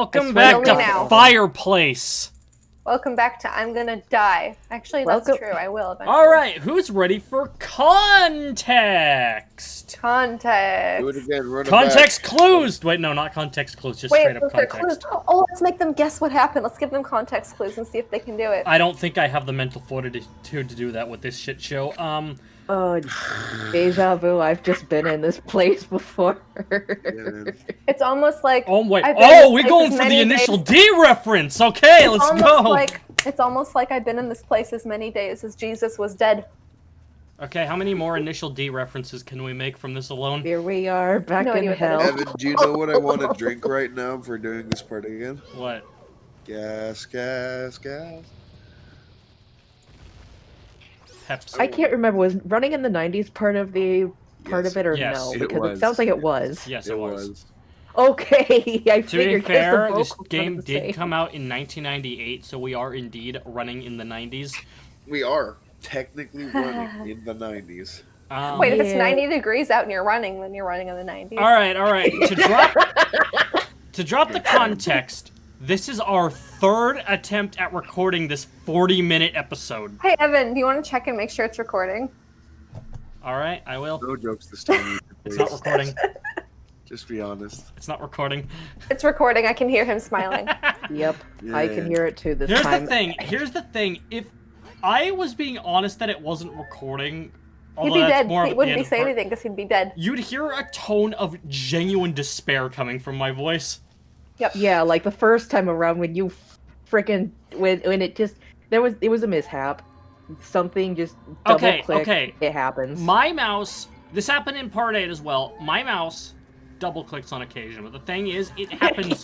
Welcome back to Fireplace. Welcome back to I'm Gonna Die. Actually, that's true. I will eventually. All right, who's ready for context? Context. Do it again. Run Context clues. Wait, no, not context clues. Just straight up context. Clues. Oh, let's make them guess what happened. Let's give them context clues and see if they can do it. I don't think I have the mental fortitude to do that with this shit show. Oh, deja vu. I've just been in this place before. It's almost like... Oh, wait. Oh, we're going for the initial D reference. Okay, let's go. It's almost like I've been in this place as many days as Jesus was dead. Okay, how many more initial D references can we make from this alone? Here we are, back in hell. Evan, do you know what I want to drink right now for doing this part again? What? Gas, gas, gas. Pepsi. I can't remember. Was running in the 90s part of it or yes, no? Because it sounds like it was. Yes, it was. Okay, I to be figured. fair, this game did come out in 1998, so we are indeed running in the 90s. We are technically running in the 90s. Wait, if it's 90 degrees out and you're running, then you're running in the 90s. All right. To drop the context, this is our third attempt at recording this 40-minute episode. Hey, Evan, do you want to check and make sure it's recording? All right, I will. No jokes this time. It's not recording. Just be honest. It's not recording. It's recording. I can hear him smiling. Yep, yeah. I can hear it too this time. Here's the thing. If I was being honest that it wasn't recording, he'd be dead. He wouldn't be saying anything because he'd be dead. You'd hear a tone of genuine despair coming from my voice. Yep. Yeah, like the first time around when you when it just it was a mishap. Something just double clicked. Okay. It happens. My mouse. This happened in part 8 as well. My mouse double clicks on occasion, but the thing is, it happens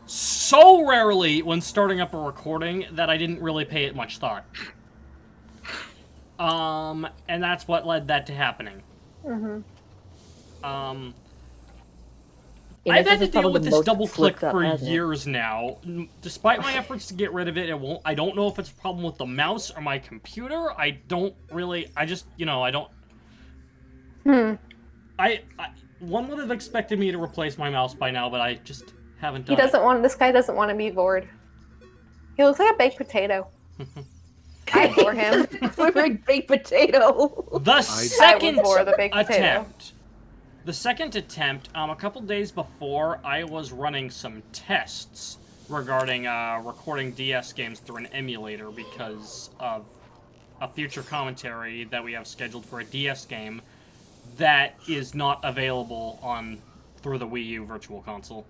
so rarely when starting up a recording that I didn't really pay it much thought. And that's what led that to happening. I've had to deal with this double click for years now. Despite my efforts to get rid of it, I don't know if it's a problem with the mouse or my computer. I don't really. I just, I don't. One would have expected me to replace my mouse by now, but I just haven't done it. This guy doesn't want to be bored. He looks like a baked potato. I adore him. Baked potato. The second attempt. The second attempt, a couple days before, I was running some tests regarding recording DS games through an emulator because of a future commentary that we have scheduled for a DS game that is not available through the Wii U Virtual Console.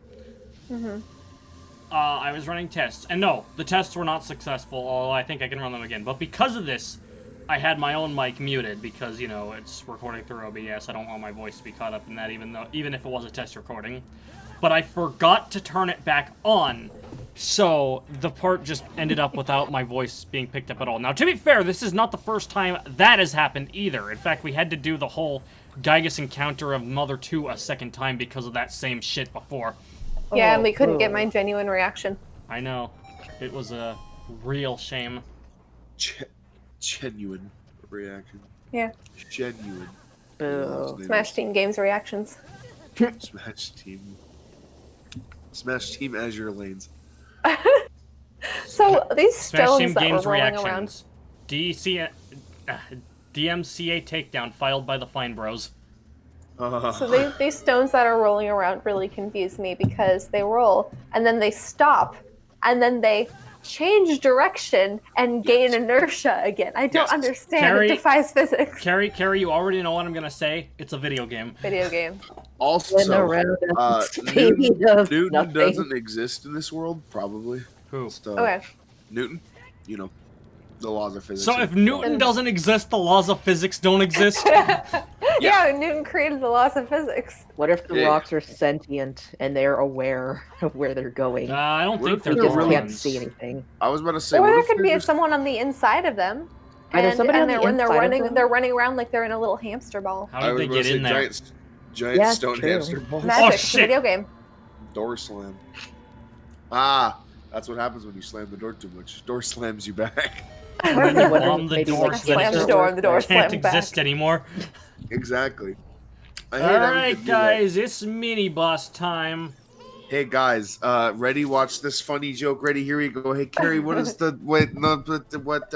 I was running tests, and no, the tests were not successful, although I think I can run them again. But because of this, I had my own mic muted because, it's recording through OBS. I don't want my voice to be caught up in that, even if it was a test recording. But I forgot to turn it back on, so the part just ended up without my voice being picked up at all. Now, to be fair, this is not the first time that has happened either. In fact, we had to do the whole Gygus encounter of Mother 2 a second time because of that same shit before. Yeah, and we couldn't get my genuine reaction. I know. It was a real shame. Genuine reaction. Yeah. Genuine. Smash Team Games reactions. Smash Team Azure lanes. So these Smash stones Team that Games were rolling reactions. DMCA takedown filed by the Fine Bros. So these stones that are rolling around really confuse me because they roll and then they stop and then they change direction and gain inertia again. I don't understand. Carrie, it defies physics. Carrie, you already know what I'm gonna say. It's a video game. Video game. Also, Newton doesn't exist in this world, probably. Who? So, Okay. Newton, the laws of physics. So if Newton doesn't exist, the laws of physics don't exist? Yeah, Newton created the laws of physics. What if the rocks are sentient and they're aware of where they're going? I don't think they're We just can't see anything. I was about to say, or there could be someone on the inside of them. There's somebody on the inside of them? They're running around like they're in a little hamster ball. How did they get in there? Giant stone hamster balls. Magic, video game. Door slam. That's what happens when you slam the door too much. Door slams you back. Bomb the door. Slam the door and the door can't exist anymore. Exactly. Alright, guys, it's mini boss time. Hey guys, ready? Watch this funny joke. Ready? Here we go. Hey Carrie, what is the wait? No, what?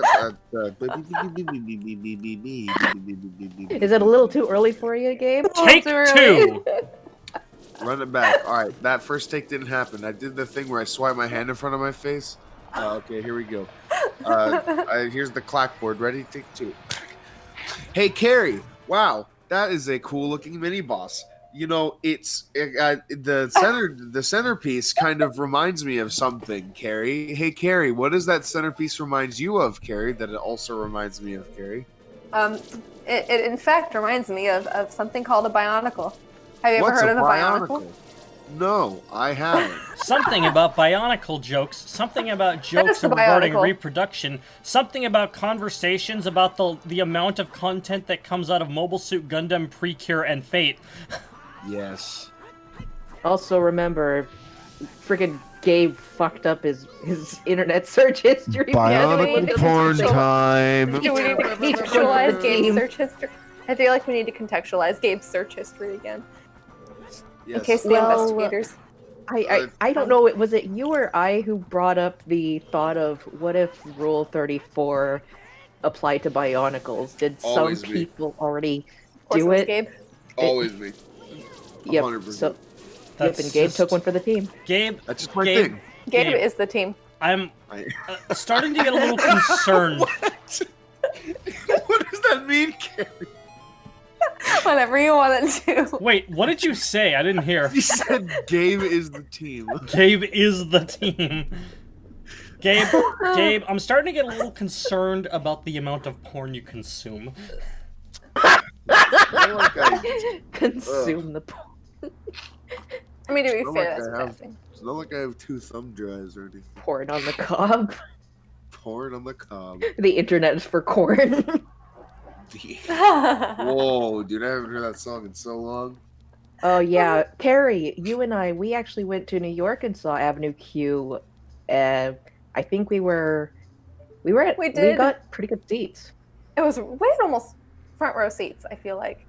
Is it a little too early for you, Gabe? Take too early. 2. Run it back. All right, that first take didn't happen. I did the thing where I swipe my hand in front of my face. Okay, here we go. Here's the clackboard. Ready? Take 2. Hey Carrie, wow, that is a cool looking mini boss. You know, the centerpiece kind of reminds me of something, Carrie. Hey, Carrie, what does that centerpiece remind you of, Carrie, that it also reminds me of, Carrie? It in fact reminds me of something called a bionicle. Have you ever heard of a bionicle? No, I haven't. Something about bionicle jokes, something about jokes regarding bionicle. reproduction, something about conversations about the amount of content that comes out of Mobile Suit Gundam, Precure, and Fate. Yes. Also remember, freaking Gabe fucked up his internet search history. Bionicle porn time. Do we need to contextualize Gabe's search history? I feel like we need to contextualize Gabe's search history again. Yes. In case the investigators. I don't know. Was it you or I who brought up the thought of what if Rule 34 applied to Bionicles? Did Always some me. people already Of course do was it? Gabe. Always me. Yep. 100%. So, That's and Gabe just- took one for the team. Gabe, That's just my Gabe. thing. Gabe Gabe. is the team. I'm I- starting to get a little concerned. What? What does that mean, Carrie? Whatever you want to. Wait, what did you say? I didn't hear. You said Gabe is the team. Gabe is the team. Gabe, I'm starting to get a little concerned about the amount of porn you consume. Consume the porn. I mean, to be It's not fair, like that's I a have- bad thing. It's not like I have 2 thumb drives or anything. Porn on the cob. Porn on the cob. The internet is for corn. Whoa, dude, I haven't heard that song in so long. Oh yeah, Carrie, you and we actually went to New York and saw Avenue Q. I think we We did. got pretty good seats. We had almost front row seats, I feel like.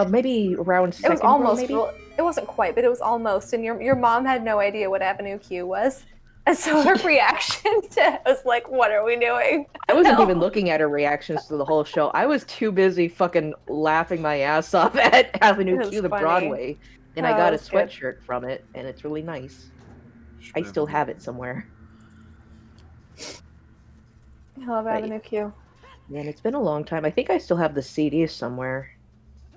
Maybe around It second was almost. row, maybe? Well, it wasn't quite, but it was almost. And your mom had no idea what Avenue Q was, and so her reaction to it was like, "What are we doing?" I wasn't No. even looking at her reactions to the whole show. I was too busy fucking laughing my ass off at Avenue It was Q, the funny. Broadway, and I Oh, got a it was good. sweatshirt from it, and it's really nice. I still have it somewhere. I love Right. Avenue Q. Man, it's been a long time. I think I still have the CD somewhere.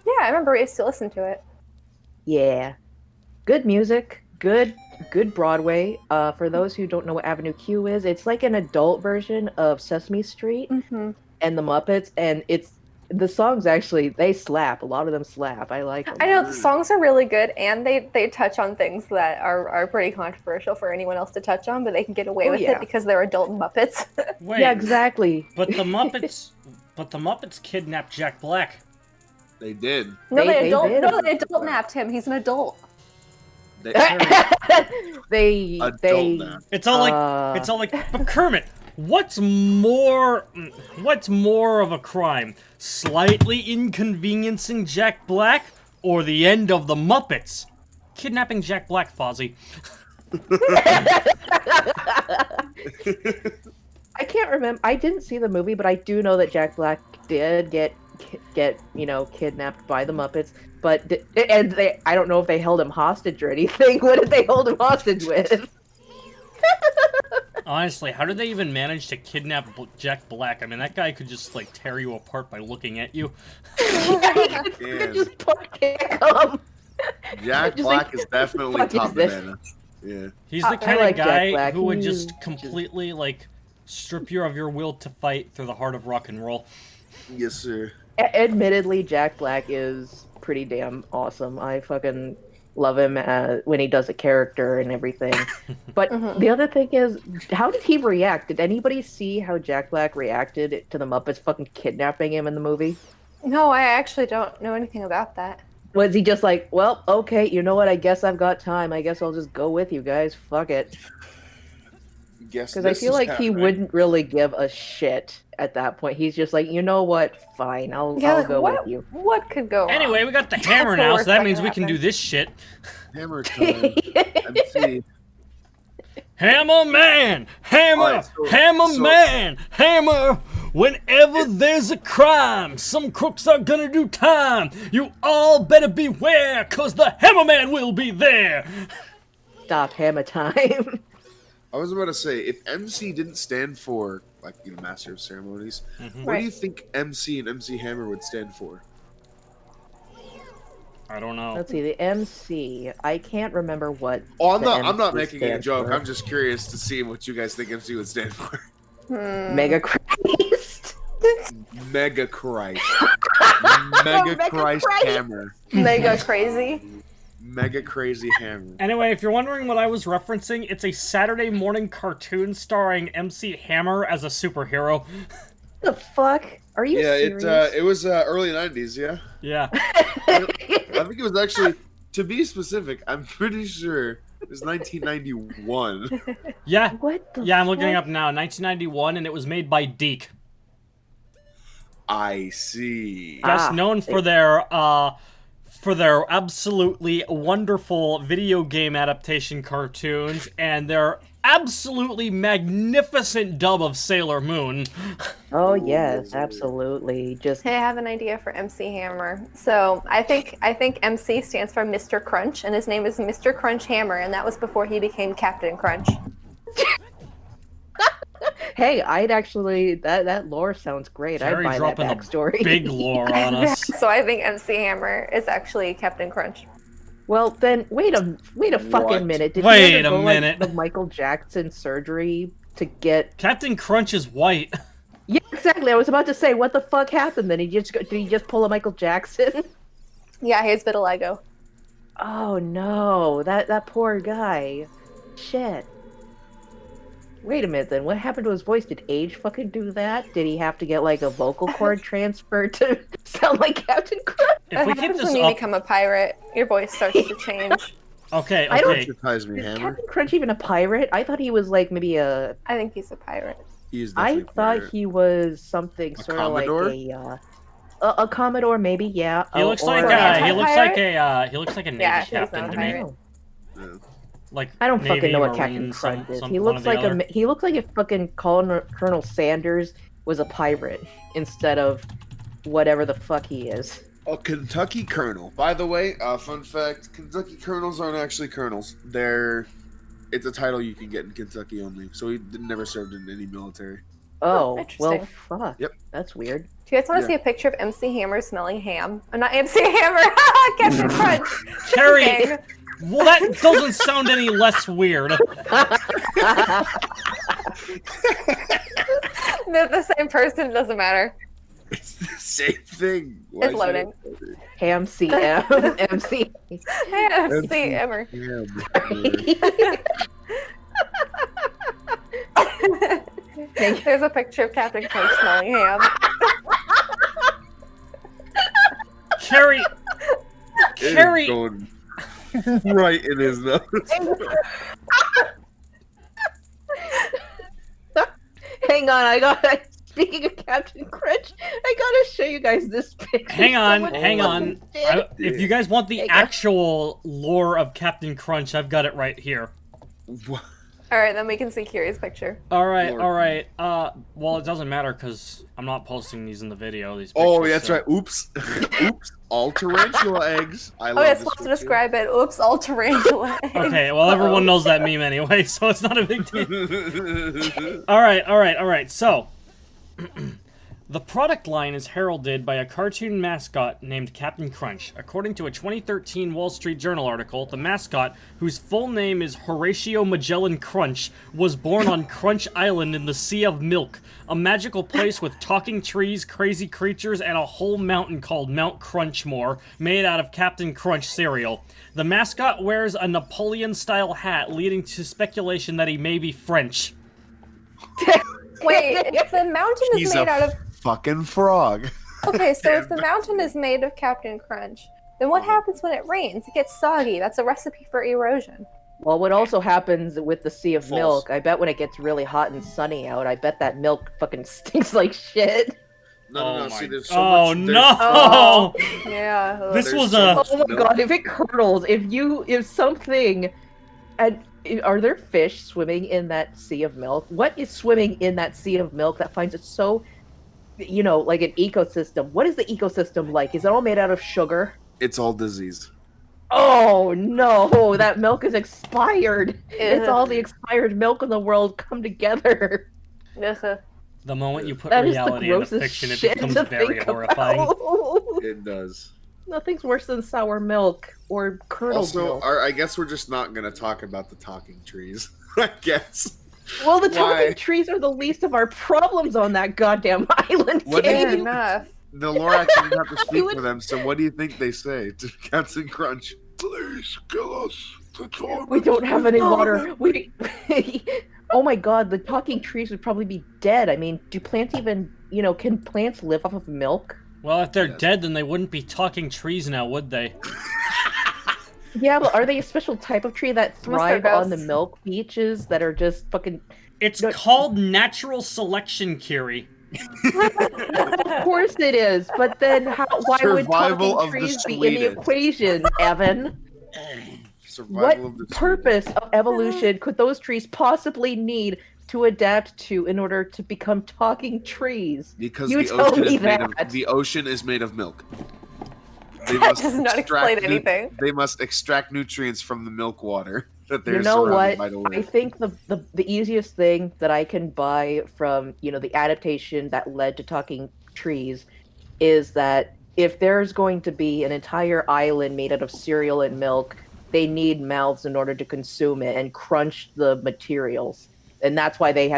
Yeah, I remember we used to listen to it. Yeah. Good music, good Broadway. For those who don't know what Avenue Q is, it's like an adult version of Sesame Street Mm-hmm. and the Muppets, and the songs actually they slap. A lot of them slap. I like them. I know the songs are really good, and they touch on things that are pretty controversial for anyone else to touch on, but they can get away Oh, with yeah. it because they're adult Muppets. Wait, Yeah, exactly. but the Muppets kidnapped Jack Black. They did. No, They they adult. did. No, they adult napped him. He's an adult. They, they Adult nap. It's all like, but Kermit, what's more of a crime? Slightly inconveniencing Jack Black or the end of the Muppets? Kidnapping Jack Black, Fozzie. I can't remember. I didn't see the movie, but I do know that Jack Black did get kidnapped by the Muppets. But I don't know if they held him hostage or anything. What did they hold him hostage with? Honestly, how did they even manage to kidnap Jack Black? I mean, that guy could just, like, tear you apart by looking at you. Yeah. Just kick him. Jack Just Black like, is definitely fuck is top this? banana. Yeah. He's the I kind like of Jack guy Black. who would He's just completely, like, strip you of your will to fight through the heart of rock and roll. Yes, sir. Admittedly, Jack Black is pretty damn awesome. I fucking love him when he does a character and everything. But the other thing is, how did he react? Did anybody see how Jack Black reacted to the Muppets fucking kidnapping him in the movie? No, I actually don't know anything about that. Was he just like, well, okay, you know what? I guess I've got time. I guess I'll just go with you guys. Fuck it. Guess Because I this feel is like he happening. wouldn't really give a shit at that point. He's just like, you know what? Fine, I'll like, go what, with you. What could go wrong? Anyway, we got the hammer the now, so worst that that means can we can do happen. this shit. Hammer time. MC. Hammer man! Hammer! Alright, Hammer man! Hammer! Whenever there's a crime, some crooks are gonna do time. You all better beware, cause the hammer man will be there. Stop hammer time. I was about to say, if MC didn't stand for, like, Master of Ceremonies, what Right. do you think MC and MC Hammer would stand for? I don't know. Let's see, the MC. I can't remember what. Oh, the I'm not MC making a stands joke. for. I'm just curious to see what you guys think MC would stand for. Mega Christ. Mega Christ. Mega Mega Christ Christ. Hammer. Mega crazy. Mega Crazy Hammer. Anyway, if you're wondering what I was referencing, it's a Saturday morning cartoon starring MC Hammer as a superhero. The fuck? Are you Yeah, serious? it was early 90s, yeah? Yeah. I think it was actually, to be specific, I'm pretty sure it was 1991. Yeah. What the Yeah, I'm looking fuck? up now. 1991, and it was made by Deke. I see. Best Ah, known for their absolutely wonderful video game adaptation cartoons and their absolutely magnificent dub of Sailor Moon. Oh yes, absolutely. Just Hey, I have an idea for MC Hammer. So I think MC stands for Mr. Crunch, and his name is Mr. Crunch Hammer, and that was before he became Captain Crunch. hey, I'd actually that lore sounds great. Carrie I'd buy that dropping the backstory. big lore on us. So I think MC Hammer is actually Captain Crunch. Well, then wait a What? fucking minute. Did Wait you ever a go, minute. Like, the Michael Jackson surgery to get? Captain Crunch is white. Yeah, exactly. I was about to say, what the fuck happened? Then did he just pull a Michael Jackson? Yeah, he has vitiligo. Oh no, that poor guy. Shit. Wait a minute then, what happened to his voice? Did age fucking do that? Did he have to get like a vocal cord transfer to sound like Captain Crunch? If That we keep happens this when you up, become a pirate. Your voice starts to change. okay, I don't- okay. Advertise me, Is Hammer. Captain Crunch even a pirate? I thought he was like maybe a. I think he's a pirate. He is I definitely thought pirate. he was something A sort of like Commodore? a Commodore, maybe. Yeah. He looks like or a he anti-pirate? looks like a Navy Yeah, he's captain not to a me. pirate. Yeah. Like I don't Navy, fucking know what Marines, Captain Crunch is. some- He one looks or the like other. he looks like if fucking Colonel Sanders was a pirate instead of whatever the fuck he is. A Kentucky Colonel. By the way, fun fact: Kentucky Colonels aren't actually colonels. It's a title you can get in Kentucky only. So he never served in any military. Oh, well, interesting. fuck. Yep. That's weird. Do you guys want to Yeah. see a picture of MC Hammer smelling ham? Not MC Hammer, Captain Crunch. Carrie, Choking. well, that doesn't sound any less weird. They're the same person. Doesn't matter. It's the same thing. Why It's loading. Ham CM MC. Hey, MC Hammer. There's a picture of Captain Crunch smelling ham. Carrie, Carrie, going right in his nose. Hang on, speaking of Captain Crunch, I gotta show you guys this picture. hang on, Someone hang on. fucking did. If you guys want the There you go. actual lore of Captain Crunch, I've got it right here. All right, then we can see Kiri's picture. All right, Lord. all right. Well, it doesn't matter because I'm not posting these in the video. These. Oh, pictures, that's so- right. Oops. Oops. All tarantula eggs. I Oh, love yeah, this supposed to one, too. describe it. Oops, all tarantula. Okay, well, everyone knows that meme anyway, so it's not a big deal. All right. So, the product line is heralded by a cartoon mascot named Captain Crunch. According to a 2013 Wall Street Journal article, the mascot, whose full name is Horatio Magellan Crunch, was born on Crunch Island in the Sea of Milk, a magical place with talking trees, crazy creatures, and a whole mountain called Mount Crunchmore, made out of Captain Crunch cereal. The mascot wears a Napoleon-style hat, leading to speculation that he may be French. Wait, if the mountain is He's made a out of... fucking frog. Okay, so if the mountain is made of Captain Crunch, then what happens when it rains? It gets soggy. That's a recipe for erosion. Well, what also happens with the Sea of False. Milk, I bet when it gets really hot and sunny out, I bet that milk fucking stinks like shit. No. my... See, there's so oh much. no! Oh. Yeah. This There's was so a... much Oh my milk. god, if it curdles, if something, and are there fish swimming in that sea of milk? What is swimming in that sea of milk that finds it so, like an ecosystem? What is the ecosystem like? Is it all made out of sugar? It's all disease. Oh no, that milk is expired. It's Ugh. all the expired milk in the world come together. Ugh. The moment you put That is the reality into grossest fiction, it shit becomes to very think horrifying. about. It does. Nothing's worse than sour milk or curdled Also, milk. I guess we're just not gonna talk about the talking trees. I guess. Well, the Why? talking trees are the least of our problems on that goddamn island. What do Fair you- enough. The Lorax didn't have to speak would- for them, so what do you think they say to Captain Crunch? Please kill us. The torment We don't have any Oh. water. We. Oh my god, the talking trees would probably be dead. I mean, do plants even, can plants live off of milk? Well, if they're Yes. dead, then they wouldn't be talking trees now, would they? Yeah, but are they a special type of tree that thrive they're on the ghosts. milk beaches that are just fucking... It's No- called natural selection, Kiri. Of course it is, but then why would Survival talking of the trees be in the sweetest. equation, Evan? Survival What of the purpose of evolution could those trees possibly need to adapt to in order to become talking trees? Because You the tell ocean me is made of that. the ocean is made of milk. They That must does not extract explain anything. They must extract nutrients from the milk water that they're You know surrounded what? by the I think the easiest thing that I can buy from, the adaptation that led to talking trees is that if there's going to be an entire island made out of cereal and milk, they need mouths in order to consume it and crunch the materials. And that's why they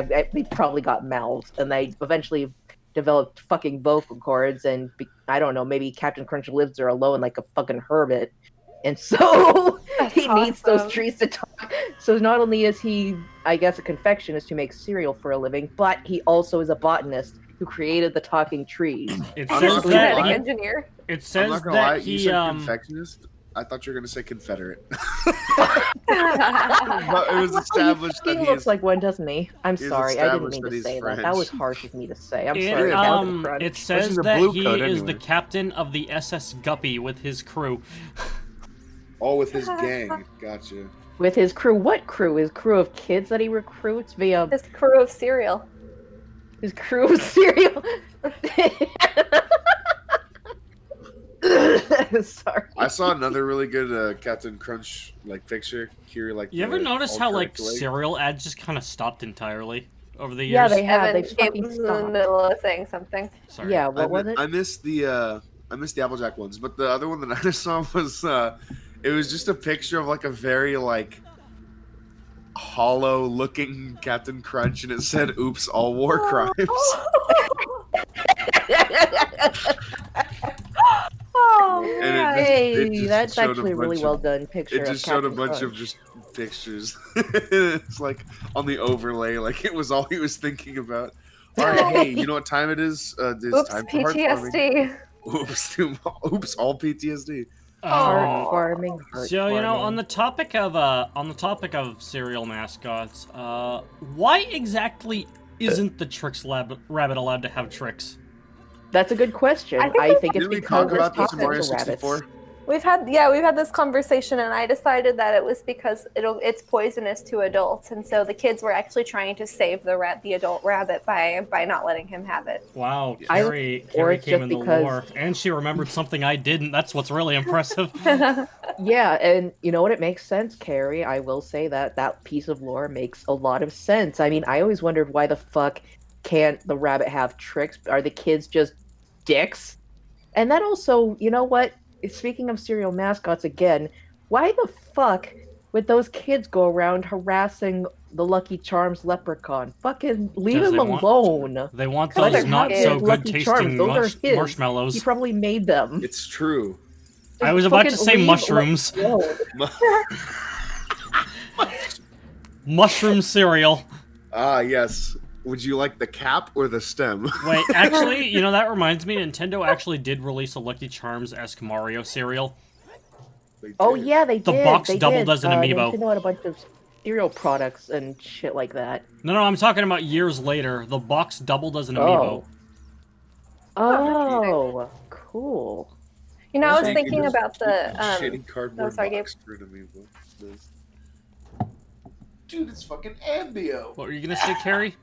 probably got mouths, and they eventually developed fucking vocal cords, and I don't know, maybe Captain Crunch lives there alone like a fucking hermit. And so That's he needs those awesome. trees to talk. So not only is he, I guess, a confectionist who makes cereal for a living, but he also is a botanist who created the talking trees. It I'm says not that Genetic lie. engineer. it I'm says not gonna lie, that you he said confectionist. I thought you were gonna say Confederate, That's but it was established He that he looks is. like one, doesn't he? I'm He's sorry, I didn't established mean that to he's say that. That French. was harsh of me to say. I'm It, sorry. Captain Crunch. it says She's a that blue he coat is the anyway. captain of the SS Guppy with his crew. All with his gang. Gotcha. With his crew, what crew? His crew of kids that he recruits via This crew of cereal. his crew of cereal. Sorry. I saw another really good Captain Crunch picture. Here, You ever notice how alternate cereal ads just kind of stopped entirely over the years? Yeah, they have. Evan They've came fucking in the stopped. middle of saying something. Sorry. Yeah, what was it? I missed the Applejack ones, but the other one that I just saw was it was just a picture of a very hollow looking Captain Crunch, and it said "Oops, all war crimes." Oh, And it man. just- Hey, just that's showed a actually a bunch really of- well done picture. It just of showed a Captain bunch of Crunch. just pictures. It's on the overlay, it was all he was thinking about. All right, hey, you know what time it is? It's Oops, time for heart farming. PTSD. Oops, all PTSD. Heart Oh. farming. Heart So on farming. the topic of cereal mascots, why exactly isn't the Trix rabbit allowed to have tricks? That's a good question. I think I think it's Didn't we because talk about there's this in Mario pockets of rabbits. 64? We've had this conversation, and I decided that it was because it's poisonous to adults, and so the kids were actually trying to save the adult rabbit by not letting him have it. Wow, I- Carrie or came it's in just the because- lore, and she remembered something I didn't. That's what's really impressive. Yeah, and you know what? It makes sense, Carrie. I will say that piece of lore makes a lot of sense. I mean, I always wondered why the fuck can't the rabbit have tricks? Are the kids just dicks? And then also, you know what? Speaking of cereal mascots again, why the fuck would those kids go around harassing the Lucky Charms leprechaun? Fucking leave Because him they want- alone. They want Because those they're not kids. so good Lucky tasting Charms, those are his. marshmallows. He probably made them. It's true. I was about to say mushrooms. Mushroom cereal. Ah, yes. Would you like the cap or the stem? Wait, actually, that reminds me, Nintendo actually did release a Lucky Charms-esque Mario cereal. They Oh did. yeah, they The did. box they doubled did. as an amiibo. Nintendo had a bunch of cereal products and shit like that. No, I'm talking about years later. The box doubled as an amiibo. Oh, cool. You know, I was So you can thinking just about the shitty cardboard sorry, Gabe. box for an amiibo. Nice. Dude, it's fucking Ambio. What were you gonna say, Carrie?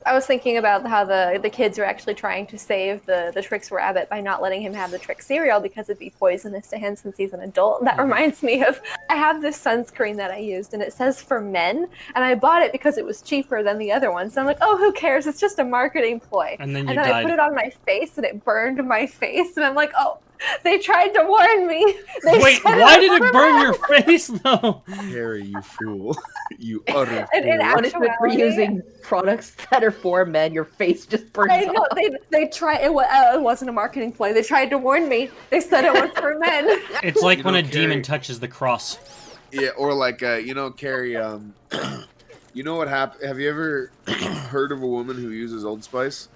I was thinking about how the kids are actually trying to save the Trix rabbit by not letting him have the Trix cereal because it'd be poisonous to him since he's an adult. That reminds me of, I have this sunscreen that I used and it says for men, and I bought it because it was cheaper than the other ones. So I'm like, oh, who cares? It's just a marketing ploy. And then you I died. put it on my face and it burned my face, and I'm like, oh, they tried to warn me. They Wait, said why did it was burn bad. your face though? Harry, you fool. You utter And in fool. Punishment for actuality- using products that are for men, your face just burns I know off. they tried. It wasn't a marketing ploy. They tried to warn me. They said it was for men. It's like You when know, a demon Carrie- touches the cross. Yeah, or like, Carrie, you know what happened? Have you ever heard of a woman who uses Old Spice?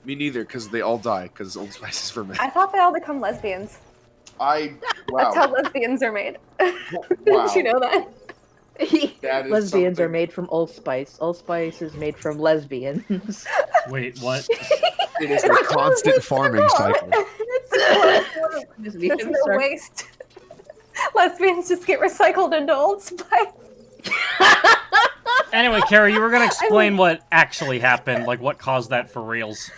Me neither, because they all die, because Old Spice is for men. I thought they all become lesbians. Wow. That's how lesbians are made. Wow. Didn't you know that? That is Lesbians are something- made from Old Spice. Old Spice is made from lesbians. Wait, what? It is a constant farming cycle. There's no waste. Lesbians just get recycled into Old Spice. Anyway, Carrie, you were gonna explain what actually happened, like what caused that for reals.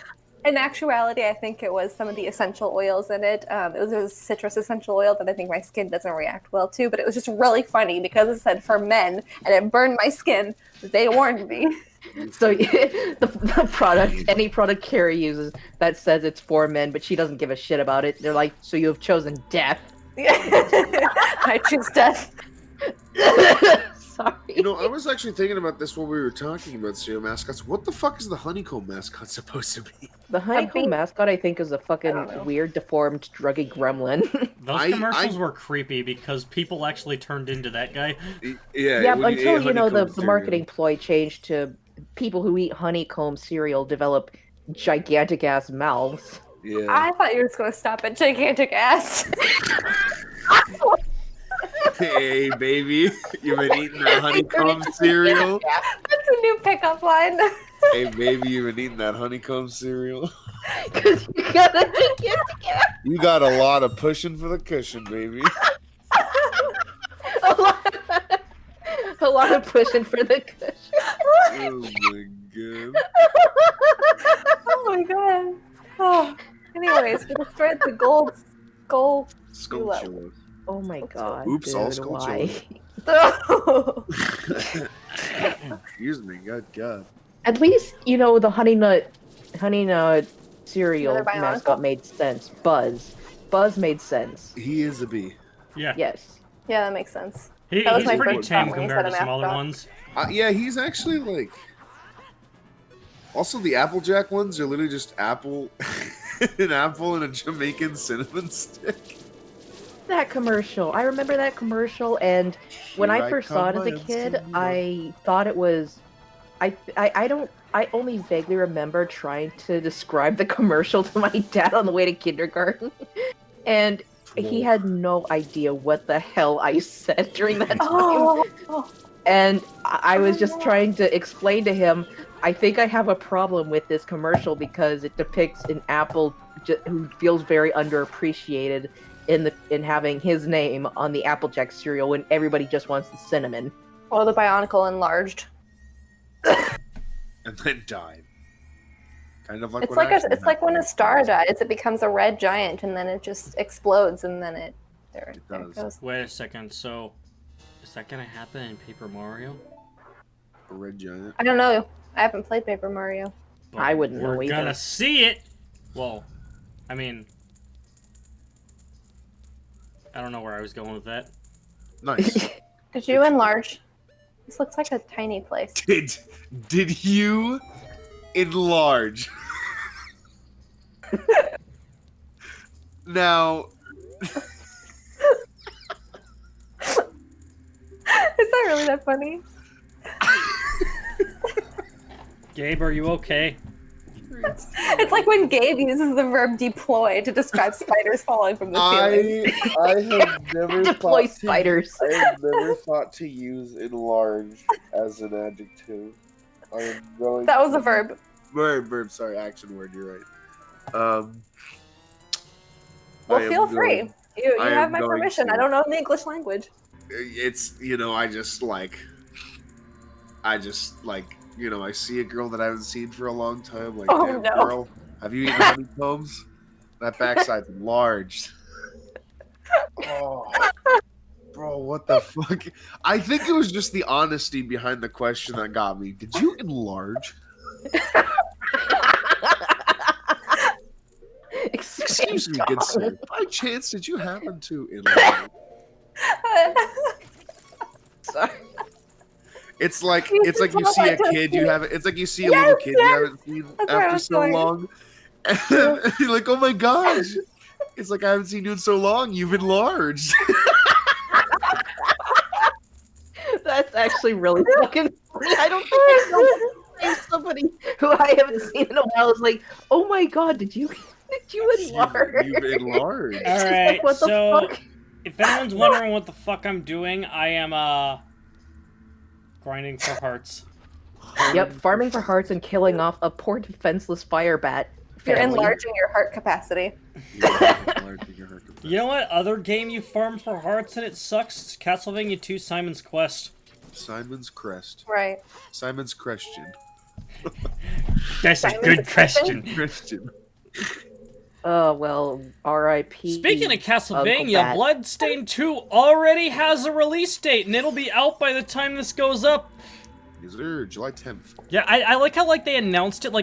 In actuality, I think it was some of the essential oils in it. It was citrus essential oil that I think my skin doesn't react well to, but it was just really funny because it said for men and it burned my skin. They warned me. So the product, any product Carrie uses that says it's for men, but she doesn't give a shit about it. They're like, so you have chosen death. I choose death. Sorry. You know, I was actually thinking about this when we were talking about cereal mascots. What the fuck is the honeycomb mascot supposed to be? The honeycomb mascot, I think, is a I don't fucking know. weird, deformed, druggy gremlin. Those commercials were creepy because people actually turned into that guy. Yeah, when until ate you know the honeycomb cereal. marketing ploy changed to people who eat honeycomb cereal develop gigantic ass mouths. Yeah. I thought you were just going to stop at gigantic ass. Hey, baby, you've been eating that honeycomb cereal. That's a new pickup line. Hey, baby, you've been eating that honeycomb cereal. Because you gotta You got a lot of pushing for the cushion, baby. a lot of pushing for the cushion. Oh my god. Oh my god. Oh. Anyways, we destroyed the gold skull. Skulltula. Oh my god. Oops, all dude, skull why? Excuse me, God. At least, you know, the honey nut cereal Another Bionicle? mascot made sense. Buzz made sense. He is a bee. Yeah. Yes. Yeah, that makes sense. He, That was he's my pretty first tame thought when you compared to said a some other mascot. ones. Yeah, he's actually like. Also, the Applejack ones are literally just apple, an apple and a Jamaican cinnamon stick. That commercial. I remember that commercial, and when Here I first saw it as a come, kid, Einstein. I thought it was. I only vaguely remember trying to describe the commercial to my dad on the way to kindergarten, and he had no idea what the hell I said during that time. Oh, And I was just trying to explain to him, I think I have a problem with this commercial because it depicts an apple who feels very underappreciated in having his name on the Applejack cereal when everybody just wants the cinnamon. oh, the Bionicle enlarged. And then died. Kind of like It's what like actually it's like when a happened. star dies, it becomes a red giant, and then it just explodes, and then there it does. goes. Wait a second, so is that gonna happen in Paper Mario? A red giant. I don't know. I haven't played Paper Mario. But I wouldn't know We're either. gonna see it. Well, I mean, I don't know where I was going with that. Nice. Did you enlarge? This looks like a tiny place. Did you enlarge? Now, Is that really that funny? Gabe, are you okay? It's like when Gabe uses the verb deploy to describe spiders falling from the ceiling. I have never Deploy thought spiders. I have never thought to use enlarge as an adjective. I am going. That was a verb. Verb. Sorry, action word. You're right. Well, I am feel free. going- You I have am my going permission. to- I don't know the English language. It's I just like I see a girl that I haven't seen for a long time. Like, Oh, damn, no. girl, have you eaten honeycombs? That backside's enlarged. Oh, bro, what the fuck? I think it was just the honesty behind the question that got me. Did you enlarge? Excuse me, good sir. By chance, did you happen to enlarge? Sorry. It's like You you just see a want to kid see- you haven't. It's like you see a Yes, little kid you yes. haven't seen That's where I after was so going. long, and you're like, oh my gosh! It's like I haven't seen you in so long. You've enlarged. That's actually really fucking funny. I don't think I know somebody who I haven't seen in a while is like, oh my god, did you enlarge? You've enlarged. All It's just right, like, what the so fuck? if anyone's wondering what the fuck I'm doing, I am grinding for hearts. Yep, farming for hearts and killing off a poor defenseless fire bat. You're family. enlarging your heart capacity. You know what other game you farm for hearts and it sucks? It's Castlevania 2 Simon's Quest. Simon's Crest. Right. Simon's Christian. That's a Simon's good a Christian? question. Christian. Well, R.I.P. Speaking of Uncle Castlevania, Bat. Bloodstained 2 already has a release date, and it'll be out by the time this goes up. Is there July 10th? Yeah, I like how they announced it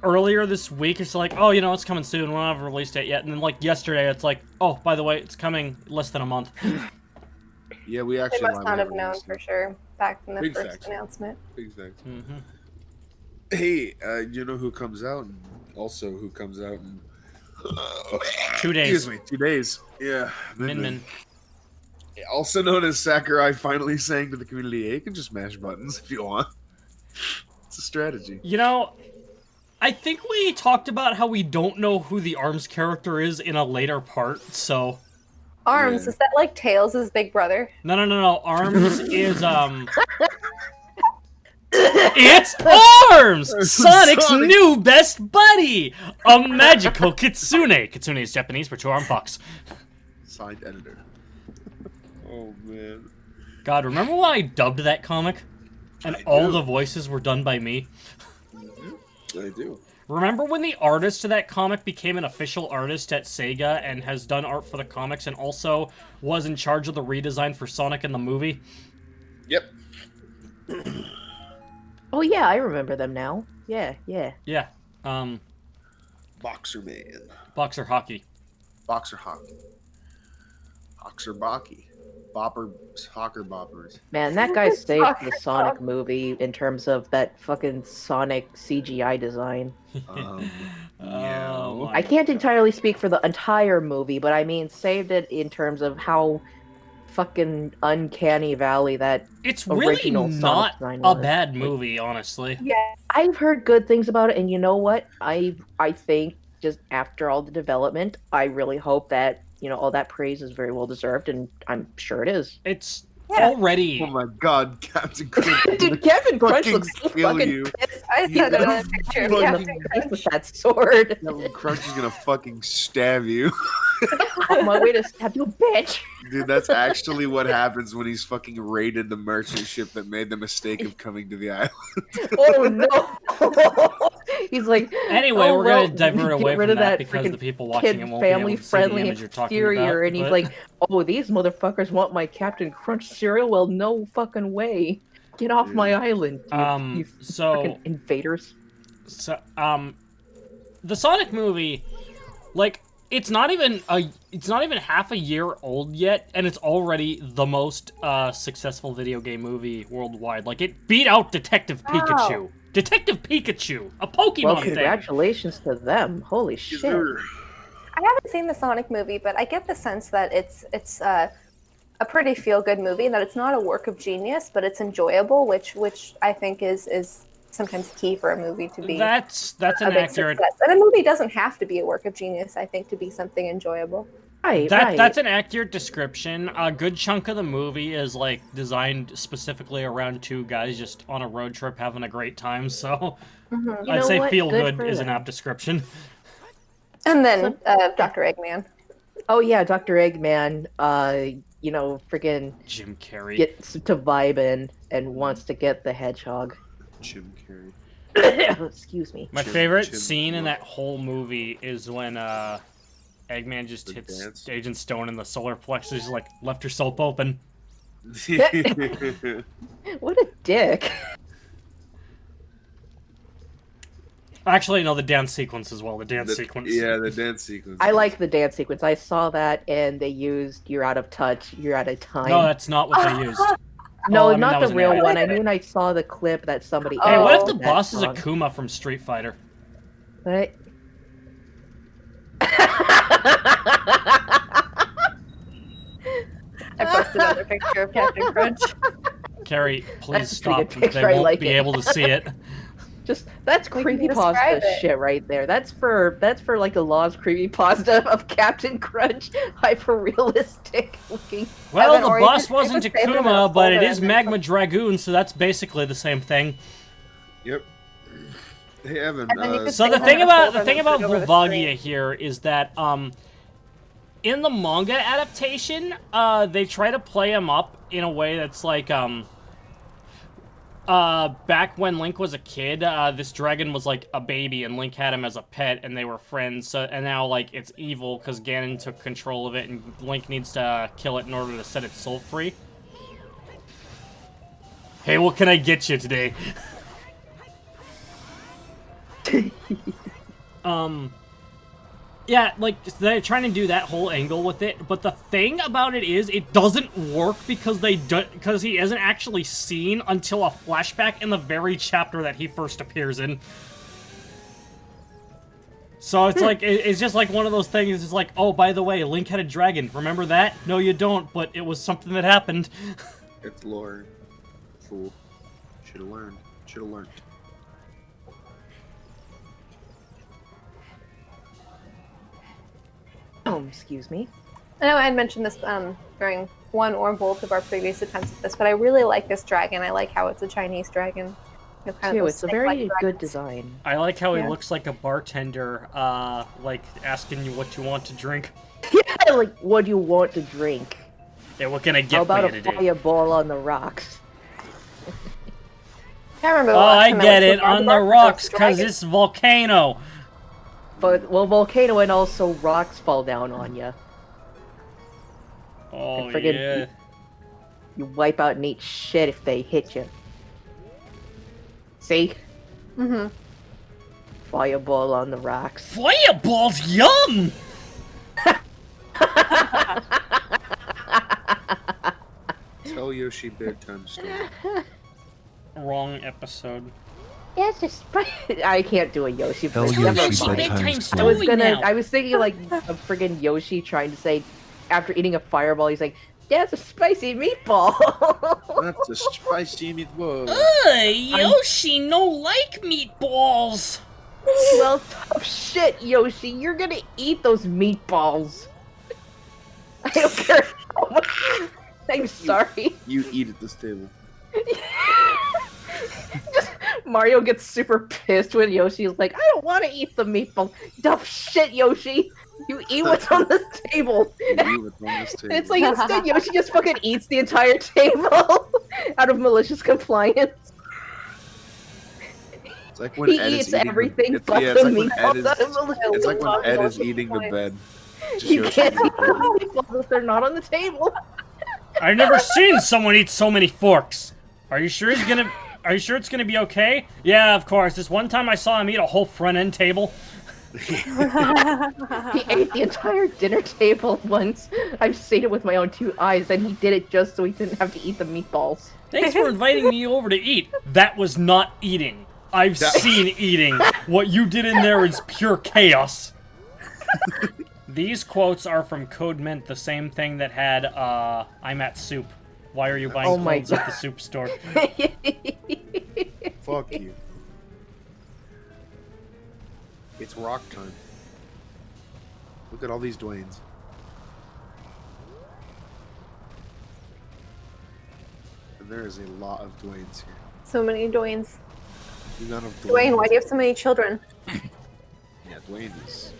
earlier this week. It's like, oh, it's coming soon. We don't have a release date yet. And then yesterday, it's like, oh, by the way, it's coming less than a month. Yeah, we They actually must might not have a known release for date. sure back in the Big first facts. announcement. Big facts. Mm-hmm. Hey, you know who comes out? And also, who comes out in 2 days. Excuse me, 2 days. Yeah, Min. Also known as Sakurai finally saying to the community, "Hey, you can just mash buttons if you want." It's a strategy. I think we talked about how we don't know who the ARMS character is in a later part, so... Arms, Yeah. is that like Tails' big brother? No. ARMS is, It's ARMS! Sonic's Sonic. new best buddy! A magical Kitsune. Kitsune is Japanese for two-armed fox. Signed editor. Oh man. God, remember when I dubbed that comic? And I all do. the voices were done by me? I do. Remember when the artist of that comic became an official artist at Sega and has done art for the comics and also was in charge of the redesign for Sonic in the movie? Yep. Oh yeah, I remember them now. Yeah. Yeah. Boxer man. Boxer hockey. Boxer hockey. Boxer Baki. Bopper. Hawker boppers. Man, that guy saved Fuck. the Sonic movie in terms of that fucking Sonic CGI design. Yeah. Oh, my I can't entirely speak for the entire movie, but I mean, saved it in terms of how fucking uncanny valley that. It's really original Sonic not design a was. bad movie, honestly. Yes. I've heard good things about it, and you know what? I think just after all the development, I really hope that all that praise is very well deserved, and I'm sure it is. It's Yeah. already... Oh my God, Captain Crunch. Dude, Captain Crunch fucking looks so kill fucking you. pissed I You said know, a picture of fucking- Captain Crunch. with that sword. Captain Crunch is gonna fucking stab you. On my way to stab you, bitch. Dude, that's actually what happens when he's fucking raided the merchant ship that made the mistake of coming to the island. Oh no! He's like, Anyway, oh, we're well, gonna divert get away rid from of that because freaking the people watching it won't be able to see the family-friendly image you're talking exterior, about. and he's but- like, "Oh, these motherfuckers want my Captain Crunch cereal? Well, no fucking way! Get off my island, you so fucking invaders!" the Sonic movie, it's not even half a year old yet, and it's already the most successful video game movie worldwide. It beat out Detective Wow. Pikachu. Detective Pikachu, a Pokemon Well, thing. congratulations to them! Holy shit! I haven't seen the Sonic movie, but I get the sense that it's a pretty feel good movie. That it's not a work of genius, but it's enjoyable, which I think is sometimes key for a movie to be That's a an big accurate. success. And a movie doesn't have to be a work of genius, I think, to be something enjoyable. Right, That's an accurate description. A good chunk of the movie is like designed specifically around two guys just on a road trip having a great time. So Mm-hmm. I'd say what? feel Good good for is an them. apt description. And then Dr. Eggman. Oh yeah, Dr. Eggman, freaking Jim Carrey. gets to vibing and wants to get the hedgehog. Jim Carrey. Excuse me. My Jim- favorite Jim scene in Moore. that whole movie is when Eggman just The hits dance? Agent Stone in the solar plexus. He's like, left herself open. What a dick. Actually, no, the dance sequence as well. The dance The- sequence. Yeah, the dance sequence. I like the dance sequence. I saw that, and they used "You're out of touch, you're out of time." No, that's not what they used. No, Oh, I mean, that not was the an real edit. one. I mean, I saw the clip that somebody. Hey, what if the edited that boss is song. Akuma from Street Fighter? Right? I posted another picture of Captain Crunch. Carrie, please That's a stop. pretty good picture, They I won't like be it. able to see it. That's We can creepypasta describe it. shit right there. That's for like a Law's creepypasta of Captain Crunch, hyper realistic looking. Well, Evan, the or you boss could- you wasn't could save them in a Akuma, but it folder is and then Magma Dragoon, so that's basically the same thing. Yep. Hey Evan. And then you could So save the them thing in a about folder the thing and put about it over the Volvagia screen. here is that in the manga adaptation, they try to play him up in a way that's like back when Link was a kid, this dragon was like a baby and Link had him as a pet and they were friends. So and now like it's evil because Ganon took control of it and Link needs to kill it in order to set its soul free. Hey, what can I get you today? Yeah, like, they're trying to do that whole angle with it, but the thing about it is, it doesn't work because because he isn't actually seen until a flashback in the very chapter that he first appears in. So it's like, it's just like one of those things, it's like, oh, by the way, Link had a dragon, remember that? No, you don't, but it was something that happened. It's lore. Fool. Should have learned. Should have learned. Excuse me. I know I had mentioned this during one or both of our previous attempts at this, but I really like this dragon. I like how it's a Chinese dragon. You know, kind of Too, those it's a snake-like very good dragons. design. I like how he Yeah. looks like a bartender, like, asking you what you want to drink. Yeah, like, what do you want to drink? Hey, what can I How get for about you a today? fireball on the rocks? I remember the Oh, last I time get went to a it, bar on bar the for rocks, this because dragon. it's volcano. But, well, volcano and also rocks fall down on you. Oh, And friggin' yeah. You wipe out and eat shit if they hit you. See? Mm-hmm. Fireball on the rocks. Fireball's yum! Tell Yoshi bedtime story. Wrong episode. Yes, it's I can't do a Yoshi. Tell voice. Yoshi Never Yoshi mind. bedtime bedtime I story. was story gonna. now. I was thinking like a friggin' Yoshi trying to say after eating a fireball, he's like, "That's a spicy meatball." That's a spicy meatball. Yoshi no like meatballs! Well, tough shit, Yoshi. You're gonna eat those meatballs. I don't care how much. I'm sorry. You eat at this table. Just, Mario gets super pissed when Yoshi's like, I don't want to eat the meatball. Tough shit, Yoshi. You eat what's on this table. You eat what's on this table. And it's like instead Yoshi just fucking eats the entire table out of malicious compliance. It's like when He Ed is eats eating everything the, but yeah, the it's like when Ed meatballs is, out of malicious it's like when Ed is Malicious eating the bed. Just You Yoshi can't eating eat the meatballs if they're not on the table. I've never seen someone eat so many forks. Are you sure Are you sure it's gonna be okay? Yeah, of course. This one time I saw him eat a whole front end table. He ate the entire dinner table once. I've seen it with my own two eyes, and he did it just so he didn't have to eat the meatballs. Thanks for inviting me over to eat. That was not eating. I've That- seen eating. What you did in there is pure chaos. These quotes are from Code Mint, the same thing that had, I'm at soup. Why are you buying Oh my clothes at the soup store? Fuck you. It's rock time. Look at all these Dwaynes. And there is a lot of Dwaynes here. So many Dwaynes. The amount of Dwayne, why do you have so many children? Yeah, Dwayne is...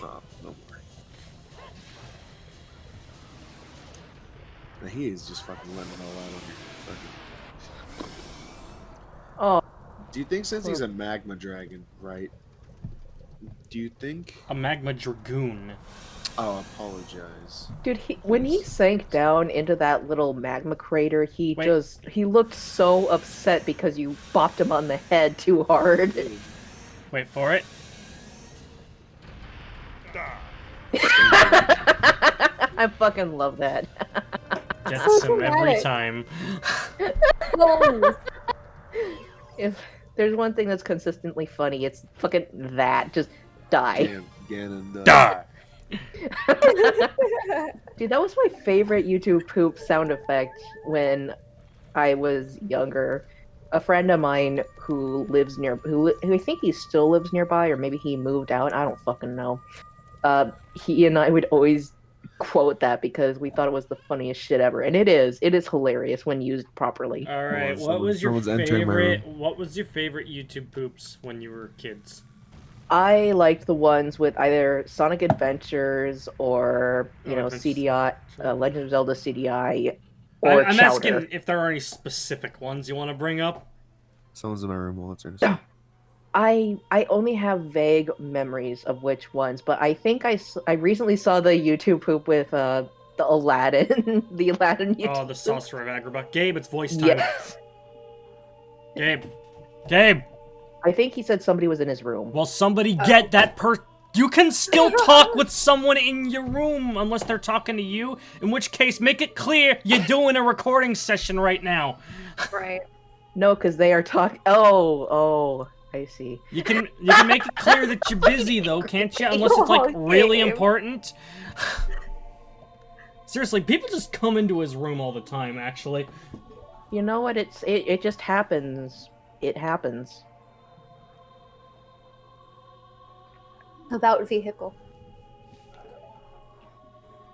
Oh, no more. Now he is just fucking letting it all out on here. Fucking... Oh, Do you think since he's a magma dragon, right? Do you think... A magma dragoon. Oh, apologize. dude, when he sank down into that little magma crater, he Wait. he looked so upset because you bopped him on the head too hard. Wait for it. I fucking love that. Gets So him every dramatic. time. Clones. If there's one thing that's consistently funny, it's fucking that. Just die. Damn, Ganon. Die. Dude, that was my favorite YouTube poop sound effect when I was younger. A friend of mine who lives who I think he still lives nearby, or maybe he moved out. I don't fucking know. He and I would always quote that because we thought it was the funniest shit ever, and it is. It is hilarious when used properly. All right. Oh, What was your someone's entering my favorite? What was your favorite YouTube poops when you were kids? I liked the ones with either Sonic Adventures or CDI, Legend of Zelda CDI, or I'm Chowder. asking if there are any specific ones you want to bring up. Someone's in my room while it's in. I only have vague memories of which ones, but I think I recently saw the YouTube poop with the Aladdin, the Aladdin YouTube. Oh, the Sorcerer of Agrabah. Gabe, it's voice time. Yes. Gabe. I think he said somebody was in his room. Well, somebody get that You can still talk with someone in your room unless they're talking to you. In which case, make it clear you're doing a recording session right now. Right. No, because they are talking. Oh, I see. You can make it clear that you're busy though, can't you? Unless it's like really important. Seriously, people just come into his room all the time. Actually, You know what? It just happens. It happens. About vehicle.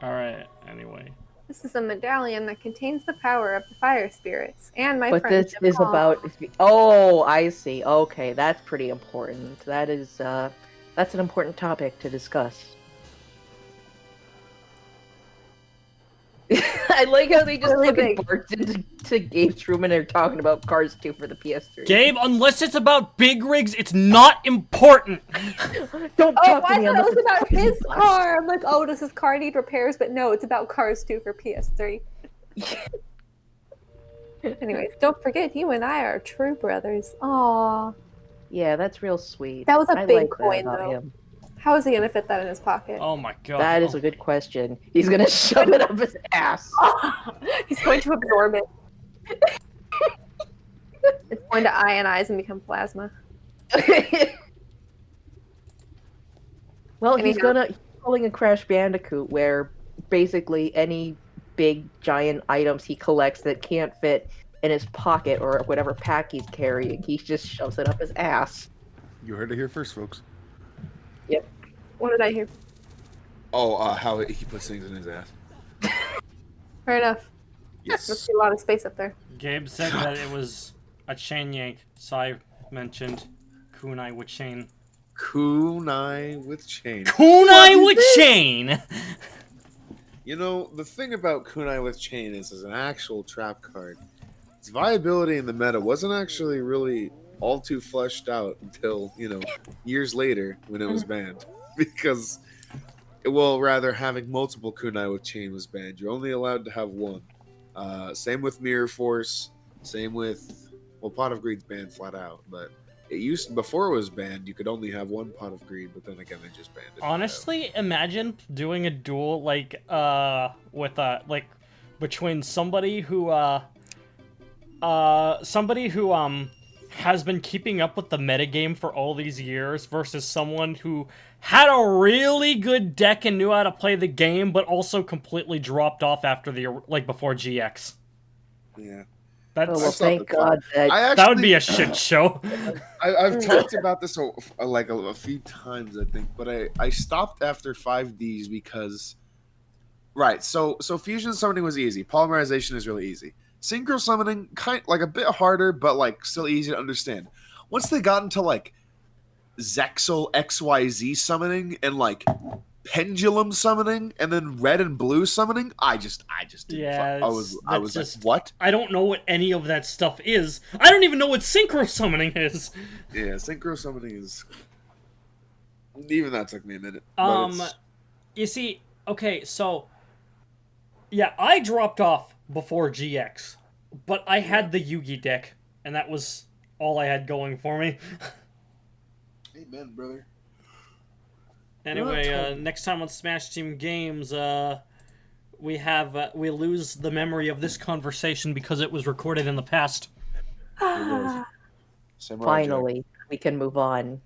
all right. Anyway, This is a medallion that contains the power of the fire spirits and my But friend. this is Jamal. about. Oh, I see. Okay, that's pretty important. That's an important topic to discuss. I like how they just Really fucking big. barked into Gabe's room and they're talking about Cars 2 for the PS3. Gabe, unless it's about big rigs, it's not important. Don't Oh, talk to I me thought unless it was it's about fucking his bus. car. I'm like, oh, does his car need repairs? But no, it's about Cars 2 for PS3. Anyways, don't forget, you and I are true brothers. Aww. Yeah, that's real sweet. That was a I big like that coin, about though. him. How is he gonna fit that in his pocket? Oh my god. That is a good question. He's gonna shove it up his ass. He's going to absorb it. It's going to ionize and become plasma. Well, he's Anyhow. pulling a Crash Bandicoot where basically any big giant items he collects that can't fit in his pocket or whatever pack he's carrying, he just shoves it up his ass. You heard it here first, folks. What did I hear? Oh, how he puts things in his ass. Fair enough. Must Yes. be a lot of space up there. Gabe said that it was a chain yank, so I mentioned kunai with chain. Kunai with chain. Kunai with chain! You know, the thing about Kunai with chain is as an actual trap card, its viability in the meta wasn't actually really all too fleshed out until, years later when it was banned. Because, well, rather, having multiple kunai with chain was banned. You're only allowed to have one. Same with Mirror Force. Same with, Pot of Greed's banned flat out. But before it was banned, you could only have one Pot of Greed. But then again, they just banned it. Honestly, imagine doing a duel between somebody who has been keeping up with the metagame for all these years versus someone who had a really good deck and knew how to play the game, but also completely dropped off after before GX. Yeah. That's Oh, well, still have thank the fun. God that. I that would actually, be a shit show. I've talked about this a few times, I think, but I stopped after 5Ds because right. So fusion summoning was easy. Polymerization is really easy. Synchro summoning like a bit harder, but like still easy to understand. Once they got into like Zexal XYZ summoning and like pendulum summoning and then red and blue summoning, I just didn't. Yeah, I was like, what? I don't know what any of that stuff is. I don't even know what synchro summoning is. Yeah, synchro summoning is. Even that took me a minute. But it's... You see, okay, so yeah, I dropped off before GX, but I had the Yugi deck, and that was all I had going for me. Amen, brother. Anyway, next time on Smash Team Games, we lose the memory of this conversation because it was recorded in the past. Samurai Jack. Finally, we can move on.